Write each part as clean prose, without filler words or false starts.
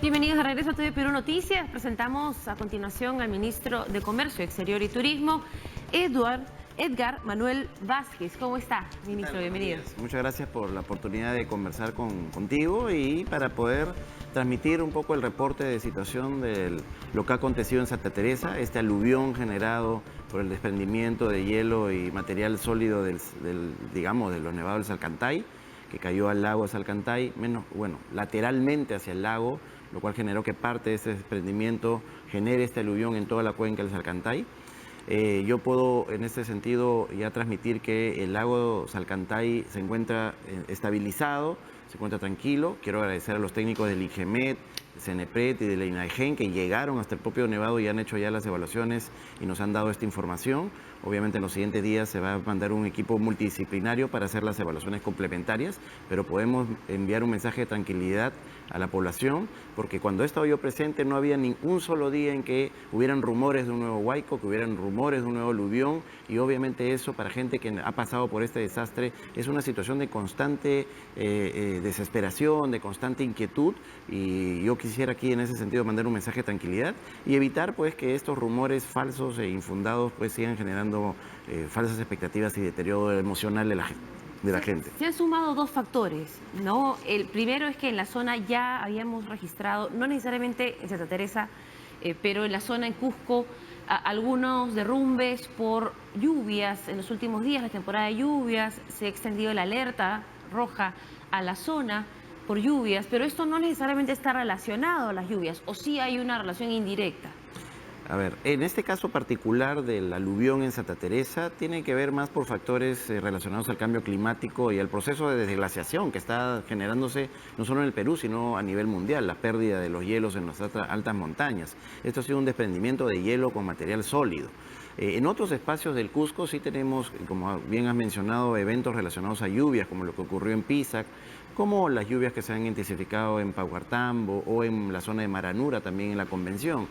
Bienvenidos de regreso a TV Perú Noticias. Presentamos a continuación al ministro de Comercio Exterior y Turismo, Edgar Manuel Vázquez. ¿Cómo está, ministro? Bienvenido. Muchas gracias por la oportunidad de conversar contigo y para poder transmitir un poco el reporte de situación de lo que ha acontecido en Santa Teresa, este aluvión generado por el desprendimiento de hielo y material sólido digamos, de los nevados del Salcantay, que cayó al lago de Salcantay, lateralmente hacia el lago, lo cual generó que parte de ese desprendimiento genere este aluvión en toda la cuenca del Salcantay. Yo puedo en este sentido ya transmitir que el lago Salcantay se encuentra estabilizado, se encuentra tranquilo. Quiero agradecer a los técnicos del IGEMET, del CENEPRED y de la INAEGEN que llegaron hasta el propio Nevado y han hecho ya las evaluaciones y nos han dado esta información. Obviamente en los siguientes días se va a mandar un equipo multidisciplinario para hacer las evaluaciones complementarias, pero podemos enviar un mensaje de tranquilidad a la población, porque cuando he estado yo presente no había ni un solo día en que hubieran rumores de un nuevo huaico, que hubieran rumores de un nuevo aluvión, y obviamente eso para gente que ha pasado por este desastre es una situación de constante desesperación, de constante inquietud, y yo quisiera aquí en ese sentido mandar un mensaje de tranquilidad y evitar pues que estos rumores falsos e infundados pues sigan generando falsas expectativas y deterioro emocional de la gente. Se han sumado dos factores, ¿no? El primero es que en la zona ya habíamos registrado, no necesariamente en Santa Teresa, pero en la zona en Cusco, algunos derrumbes por lluvias en los últimos días, la temporada de lluvias, se ha extendido la alerta roja a la zona por lluvias, pero esto no necesariamente está relacionado a las lluvias, o sí hay una relación indirecta. A ver, en este caso particular del aluvión en Santa Teresa tiene que ver más por factores relacionados al cambio climático y al proceso de desglaciación que está generándose no solo en el Perú, sino a nivel mundial, la pérdida de los hielos en las altas montañas. Esto ha sido un desprendimiento de hielo con material sólido. En otros espacios del Cusco sí tenemos, como bien has mencionado, eventos relacionados a lluvias, como lo que ocurrió en Pisac, como las lluvias que se han intensificado en Paucartambo o en la zona de Maranura, también en la Convención,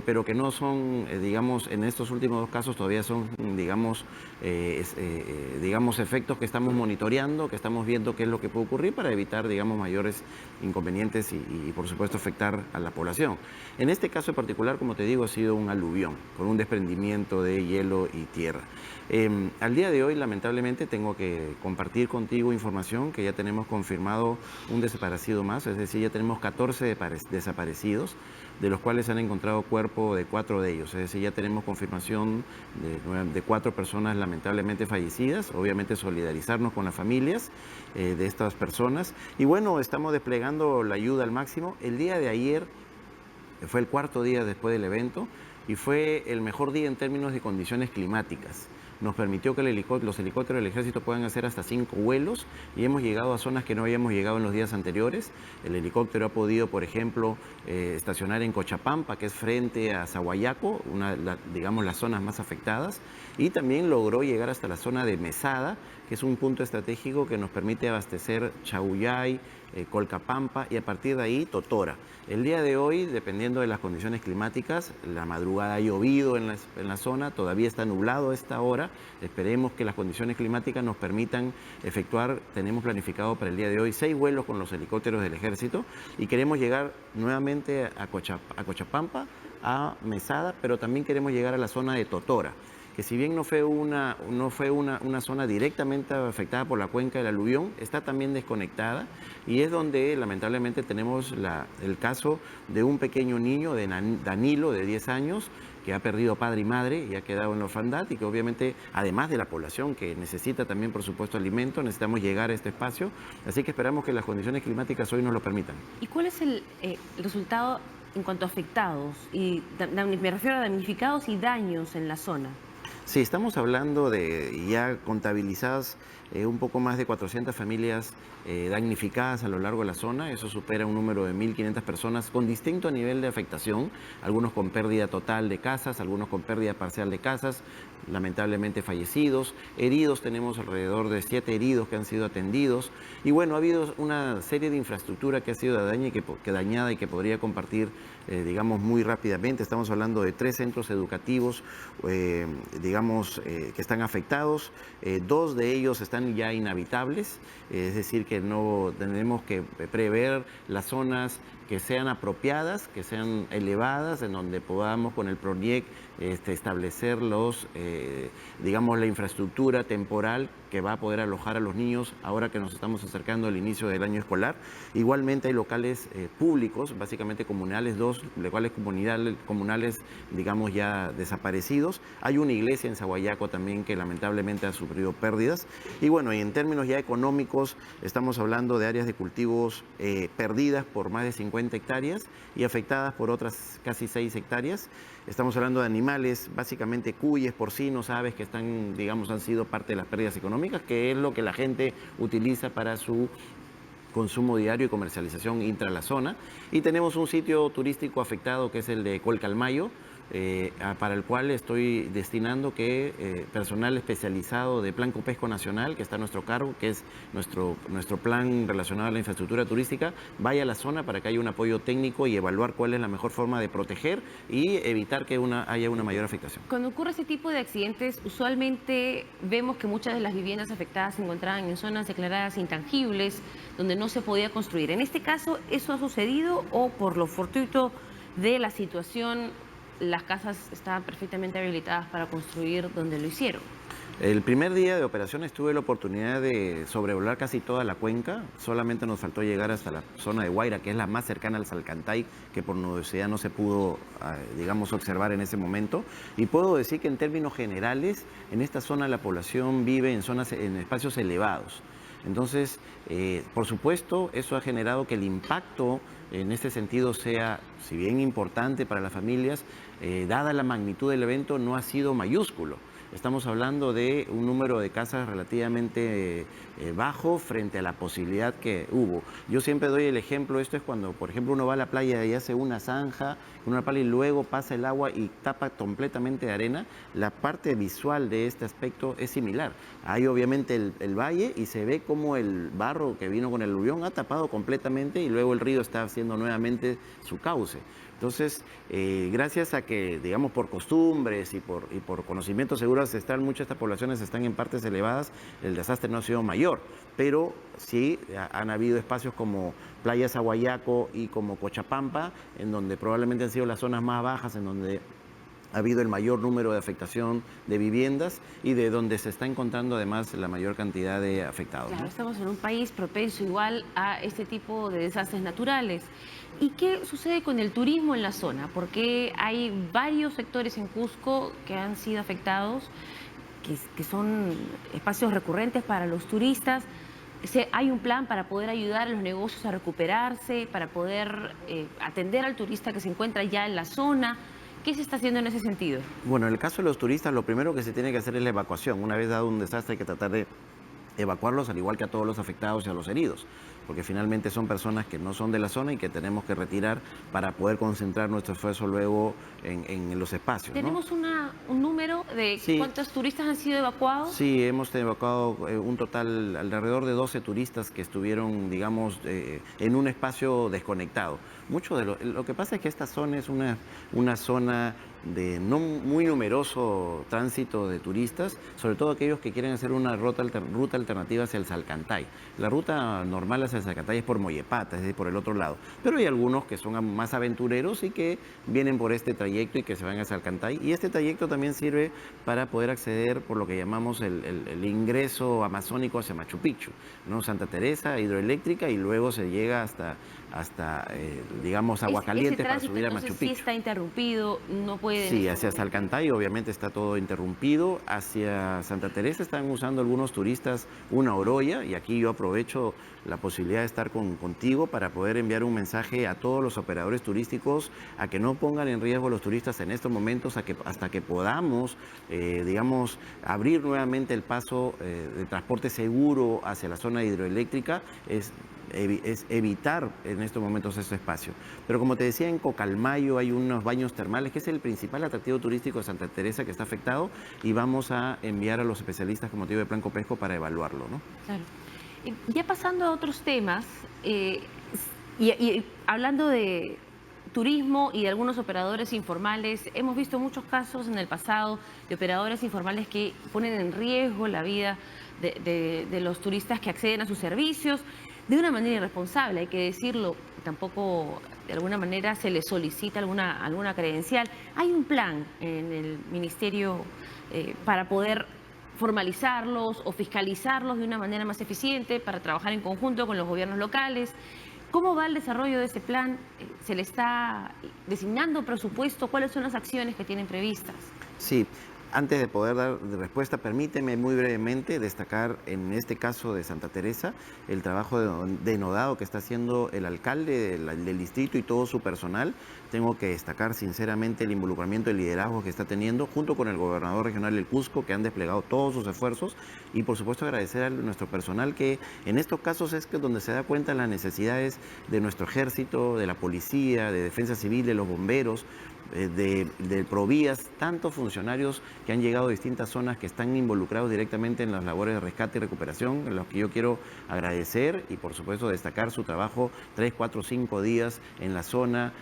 pero que no son, digamos, en estos últimos dos casos todavía son, digamos, efectos que estamos monitoreando, que estamos viendo qué es lo que puede ocurrir para evitar, digamos, mayores inconvenientes y por supuesto, afectar a la población. En este caso en particular, como te digo, ha sido un aluvión con un desprendimiento de hielo y tierra. Al día de hoy, lamentablemente, tengo que compartir contigo información que ya tenemos confirmado un desaparecido más, es decir, ya tenemos 14 desaparecidos, de los cuales se han encontrado cuerpo de 4 de ellos, es decir, ya tenemos confirmación de 4 personas lamentablemente fallecidas, obviamente solidarizarnos con las familias de estas personas, y bueno, estamos desplegando la ayuda al máximo. El día de ayer fue el cuarto día después del evento y fue el mejor día en términos de condiciones climáticas. Nos permitió que los helicópteros del ejército puedan hacer hasta 5 vuelos y hemos llegado a zonas que no habíamos llegado en los días anteriores. El helicóptero ha podido, por ejemplo, estacionar en Cochapampa, que es frente a Sahuayaco, digamos las zonas más afectadas, y también logró llegar hasta la zona de Mesada, que es un punto estratégico que nos permite abastecer Chaullay, Colcapampa y a partir de ahí Totora. El día de hoy, dependiendo de las condiciones climáticas, la madrugada ha llovido en la zona, todavía está nublado a esta hora, esperemos que las condiciones climáticas nos permitan efectuar, tenemos planificado para el día de hoy 6 vuelos con los helicópteros del ejército y queremos llegar nuevamente a Cochapampa, a Mesada, pero también queremos llegar a la zona de Totora, que si bien no fue una zona directamente afectada por la cuenca del aluvión, está también desconectada y es donde lamentablemente tenemos el caso de un pequeño niño, de Danilo, de 10 años, que ha perdido padre y madre y ha quedado en la orfandad y que obviamente, además de la población que necesita también, por supuesto, alimento, necesitamos llegar a este espacio, así que esperamos que las condiciones climáticas hoy nos lo permitan. ¿Y cuál es el resultado en cuanto a afectados? Y me refiero a damnificados y daños en la zona. Sí, estamos hablando de ya contabilizadas un poco más de 400 familias damnificadas a lo largo de la zona. Eso supera un número de 1.500 personas con distinto nivel de afectación, algunos con pérdida total de casas, algunos con pérdida parcial de casas, lamentablemente fallecidos. Heridos, tenemos alrededor de 7 heridos que han sido atendidos. Y bueno, ha habido una serie de infraestructura que ha sido dañada y que podría compartir, digamos, muy rápidamente. Estamos hablando de 3 centros educativos, digamos, digamos, que están afectados. 2 de ellos están ya inhabitables, es decir, que no tenemos que prever las zonas que sean apropiadas, que sean elevadas, en donde podamos con el PRONIEC establecer digamos, la infraestructura temporal que va a poder alojar a los niños ahora que nos estamos acercando al inicio del año escolar. Igualmente hay locales públicos, básicamente comunales, 2 locales comunales, digamos, ya desaparecidos. Hay una iglesia en Sahuayaco también que lamentablemente ha sufrido pérdidas. Y bueno, y en términos ya económicos, estamos hablando de áreas de cultivos perdidas por más de 50 hectáreas y afectadas por otras casi 6 hectáreas. Estamos hablando de animales, básicamente cuyes, porcinos, aves que están, digamos, han sido parte de las pérdidas económicas, que es lo que la gente utiliza para su consumo diario y comercialización intra la zona. Y tenemos un sitio turístico afectado que es el de Colcalmayo, para el cual estoy destinando que personal especializado de Plan Copesco Nacional, que está a nuestro cargo, que es nuestro plan relacionado a la infraestructura turística, vaya a la zona para que haya un apoyo técnico y evaluar cuál es la mejor forma de proteger y evitar que haya una mayor afectación. Cuando ocurre este tipo de accidentes, usualmente vemos que muchas de las viviendas afectadas se encontraban en zonas declaradas intangibles, donde no se podía construir. En este caso, ¿eso ha sucedido o por lo fortuito de la situación las casas estaban perfectamente habilitadas para construir donde lo hicieron? El primer día de operaciones tuve la oportunidad de sobrevolar casi toda la cuenca. Solamente nos faltó llegar hasta la zona de Guaira, que es la más cercana al Salcantay, que por nubosidad no se pudo, digamos, observar en ese momento. Y puedo decir que en términos generales, en esta zona la población vive en espacios elevados. Entonces, por supuesto, eso ha generado que el impacto en este sentido sea, si bien importante para las familias, dada la magnitud del evento, no ha sido mayúsculo. Estamos hablando de un número de casas relativamente bajo frente a la posibilidad que hubo. Yo siempre doy el ejemplo, esto es cuando, por ejemplo, uno va a la playa y hace una zanja, una pala y luego pasa el agua y tapa completamente de arena. La parte visual de este aspecto es similar. Hay obviamente el valle y se ve como el barro que vino con el aluvión ha tapado completamente y luego el río está haciendo nuevamente su cauce. Entonces, gracias a que, digamos, por costumbres y por conocimientos seguros muchas de estas poblaciones están en partes elevadas, el desastre no ha sido mayor, pero sí han habido espacios como Playa Sahuayaco y como Cochapampa, en donde probablemente han sido las zonas más bajas, en donde ha habido el mayor número de afectación de viviendas y de donde se está encontrando además la mayor cantidad de afectados. Claro, ¿no? estamos en un país propenso igual a este tipo de desastres naturales. ¿Y qué sucede con el turismo en la zona? Porque hay varios sectores en Cusco que han sido afectados, que son espacios recurrentes para los turistas. ¿Hay un plan para poder ayudar a los negocios a recuperarse, para poder atender al turista que se encuentra ya en la zona? ¿Qué se está haciendo en ese sentido? Bueno, en el caso de los turistas, lo primero que se tiene que hacer es la evacuación. Una vez dado un desastre, hay que tratar de evacuarlos, al igual que a todos los afectados y a los heridos, porque finalmente son personas que no son de la zona y que tenemos que retirar para poder concentrar nuestro esfuerzo luego en los espacios. ¿Tenemos un número de Sí. cuántos turistas han sido evacuados? Sí, hemos evacuado un total alrededor de 12 turistas que estuvieron, digamos, en un espacio desconectado. Mucho de lo que pasa es que esta zona es una zona de no muy numeroso tránsito de turistas, sobre todo aquellos que quieren hacer una ruta alternativa hacia el Salcantay. La ruta normal hacia el Salcantay es por Mollepata, es decir, por el otro lado. Pero hay algunos que son más aventureros y que vienen por este trayecto y que se van a Salcantay. Y este trayecto también sirve para poder acceder por lo que llamamos el ingreso amazónico hacia Machu Picchu, ¿no? Santa Teresa, hidroeléctrica, y luego se llega hasta digamos, Aguacaliente para subir a Machu Picchu. Sí está interrumpido, no puede... Sí, hacia Salcantay obviamente está todo interrumpido. Hacia Santa Teresa están usando algunos turistas una oroya, y aquí yo aprovecho la posibilidad de estar contigo para poder enviar un mensaje a todos los operadores turísticos a que no pongan en riesgo a los turistas en estos momentos hasta que podamos, digamos, abrir nuevamente el paso de transporte seguro hacia la zona hidroeléctrica. Es evitar en estos momentos ese espacio. Pero como te decía, en Cocalmayo hay unos baños termales, que es el principal atractivo turístico de Santa Teresa, que está afectado, y vamos a enviar a los especialistas con motivo de Plan Copesco para evaluarlo, ¿no? Claro. Ya pasando a otros temas, y hablando de turismo y de algunos operadores informales. Hemos visto muchos casos en el pasado de operadores informales que ponen en riesgo la vida de los turistas que acceden a sus servicios de una manera irresponsable, hay que decirlo. Tampoco de alguna manera se les solicita alguna credencial. Hay un plan en el Ministerio para poder formalizarlos o fiscalizarlos de una manera más eficiente, para trabajar en conjunto con los gobiernos locales. ¿Cómo va el desarrollo de ese plan? ¿Se le está designando presupuesto? ¿Cuáles son las acciones que tienen previstas? Sí, antes de poder dar respuesta, permíteme muy brevemente destacar en este caso de Santa Teresa el trabajo denodado que está haciendo el alcalde del distrito y todo su personal. Tengo que destacar sinceramente el involucramiento y el liderazgo que está teniendo junto con el gobernador regional del Cusco, que han desplegado todos sus esfuerzos, y por supuesto agradecer a nuestro personal, que en estos casos es que donde se da cuenta las necesidades de nuestro ejército, de la policía, de defensa civil, de los bomberos, de Provías, tantos funcionarios que han llegado a distintas zonas que están involucrados directamente en las labores de rescate y recuperación, en los que yo quiero agradecer y por supuesto destacar su trabajo 3, 4, 5 días en la zona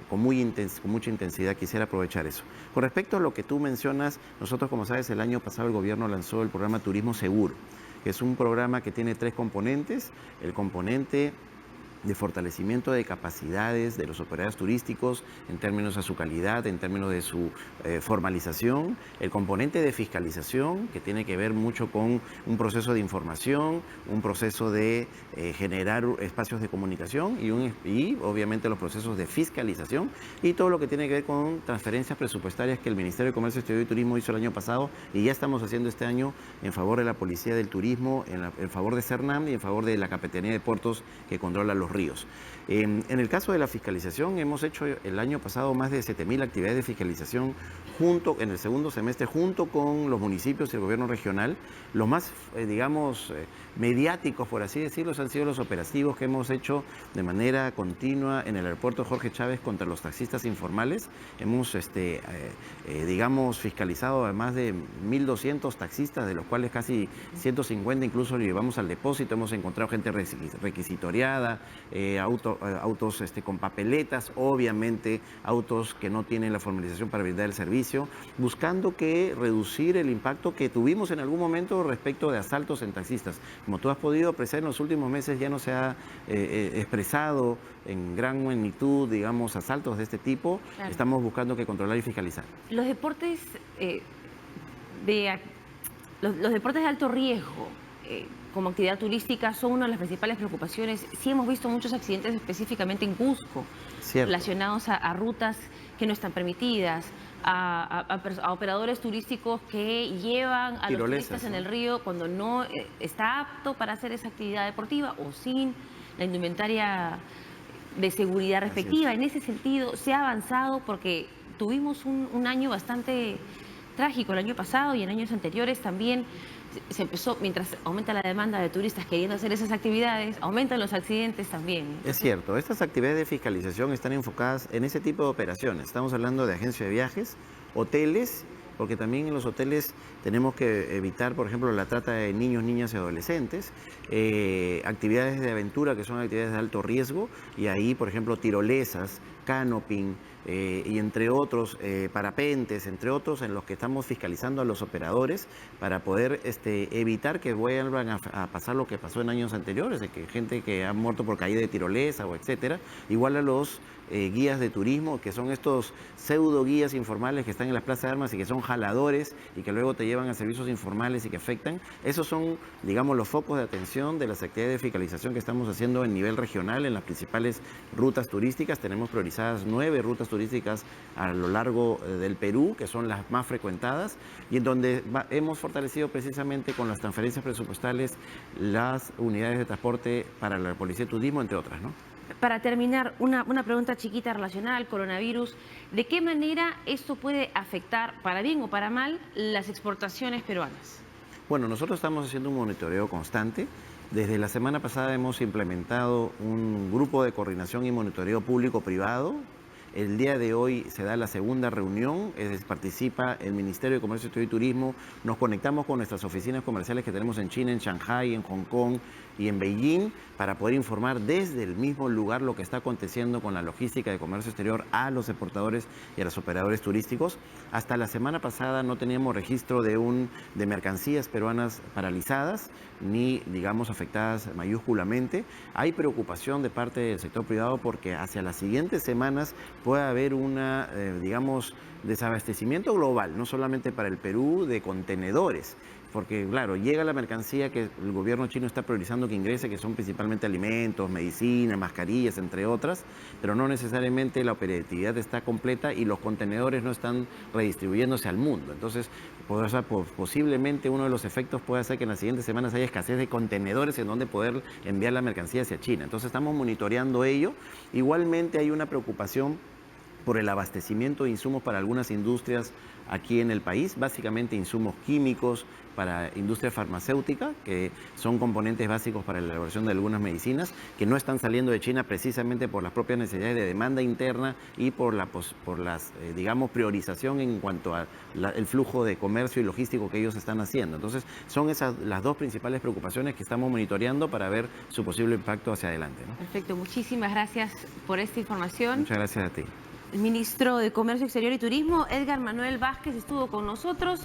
con mucha intensidad. Quisiera aprovechar eso. Con respecto a lo que tú mencionas, nosotros, como sabes, el año pasado el gobierno lanzó el programa Turismo Seguro, que es un programa que tiene 3 componentes. El componente de fortalecimiento de capacidades de los operadores turísticos en términos de su calidad, en términos de su formalización, el componente de fiscalización, que tiene que ver mucho con un proceso de información, un proceso de generar espacios de comunicación y obviamente los procesos de fiscalización, y todo lo que tiene que ver con transferencias presupuestarias que el Ministerio de Comercio, Exterior y Turismo hizo el año pasado y ya estamos haciendo este año en favor de la Policía del Turismo, en favor de Cernam y en favor de la Capitanía de Puertos que controla los ríos. En el caso de la fiscalización, hemos hecho el año pasado más de 7.000 actividades de fiscalización en el segundo semestre, junto con los municipios y el gobierno regional. Los más, mediáticos, por así decirlo, han sido los operativos que hemos hecho de manera continua en el aeropuerto Jorge Chávez contra los taxistas informales. Hemos, fiscalizado a más de 1.200 taxistas, de los cuales casi 150 incluso lo llevamos al depósito. Hemos encontrado gente requisitoriada, autos con papeletas, obviamente autos que no tienen la formalización para brindar el servicio, buscando reducir el impacto que tuvimos en algún momento respecto de asaltos en taxistas. Como tú has podido apreciar, en los últimos meses ya no se ha expresado en gran magnitud, digamos, asaltos de este tipo. Claro. Estamos buscando controlar y fiscalizar. Los deportes los deportes de alto riesgo como actividad turística son una de las principales preocupaciones. Sí hemos visto muchos accidentes específicamente en Cusco, relacionados a rutas que no están permitidas, a operadores turísticos que llevan a los turistas en el río cuando no está apto para hacer esa actividad deportiva o sin la indumentaria de seguridad respectiva. En ese sentido, se ha avanzado porque tuvimos un año bastante trágico el año pasado y en años anteriores también. Se empezó, mientras aumenta la demanda de turistas queriendo hacer esas actividades, aumentan los accidentes también. Es cierto, estas actividades de fiscalización están enfocadas en ese tipo de operaciones. Estamos hablando de agencias de viajes, hoteles, porque también en los hoteles tenemos que evitar, por ejemplo, la trata de niños, niñas y adolescentes, actividades de aventura que son actividades de alto riesgo, y ahí, por ejemplo, tirolesas, canoping, y entre otros, parapentes, entre otros, en los que estamos fiscalizando a los operadores para poder evitar que vuelvan a pasar lo que pasó en años anteriores, de que gente que ha muerto por caída de tirolesa o etcétera. Igual a los guías de turismo, que son estos pseudo guías informales que están en las plazas de armas y que son jaladores y que luego te llevan a servicios informales y que afectan. Esos son, digamos, los focos de atención de las actividades de fiscalización que estamos haciendo en nivel regional en las principales rutas turísticas. Tenemos priorizadas 9 rutas turísticas a lo largo del Perú, que son las más frecuentadas, y en donde hemos fortalecido precisamente con las transferencias presupuestales las unidades de transporte para la Policía de Turismo, entre otras, ¿no? Para terminar, una pregunta chiquita relacionada al coronavirus. ¿De qué manera esto puede afectar, para bien o para mal, las exportaciones peruanas? Bueno, nosotros estamos haciendo un monitoreo constante. Desde la semana pasada hemos implementado un grupo de coordinación y monitoreo público-privado. El día de hoy se da la segunda reunión, participa el Ministerio de Comercio, Exterior y Turismo. Nos conectamos con nuestras oficinas comerciales que tenemos en China, en Shanghái, en Hong Kong, y en Beijing para poder informar desde el mismo lugar lo que está aconteciendo con la logística de comercio exterior a los exportadores y a los operadores turísticos. Hasta la semana pasada no teníamos registro de mercancías peruanas paralizadas ni, digamos, afectadas mayúsculamente. Hay preocupación de parte del sector privado porque hacia las siguientes semanas puede haber una, digamos, desabastecimiento global, no solamente para el Perú, de contenedores. Porque, claro, llega la mercancía que el gobierno chino está priorizando que ingrese, que son principalmente alimentos, medicinas, mascarillas, entre otras, pero no necesariamente la operatividad está completa y los contenedores no están redistribuyéndose al mundo. Entonces, posiblemente uno de los efectos puede ser que en las siguientes semanas haya escasez de contenedores en donde poder enviar la mercancía hacia China. Entonces, estamos monitoreando ello. Igualmente hay una preocupación por el abastecimiento de insumos para algunas industrias aquí en el país, básicamente insumos químicos para industria farmacéutica, que son componentes básicos para la elaboración de algunas medicinas, que no están saliendo de China precisamente por las propias necesidades de demanda interna y por las, digamos, priorización en cuanto al flujo de comercio y logístico que ellos están haciendo. Entonces, son esas las dos principales preocupaciones que estamos monitoreando para ver su posible impacto hacia adelante, ¿no? Perfecto, muchísimas gracias por esta información. Muchas gracias a ti. El ministro de Comercio Exterior y Turismo, Edgar Manuel Vázquez, estuvo con nosotros.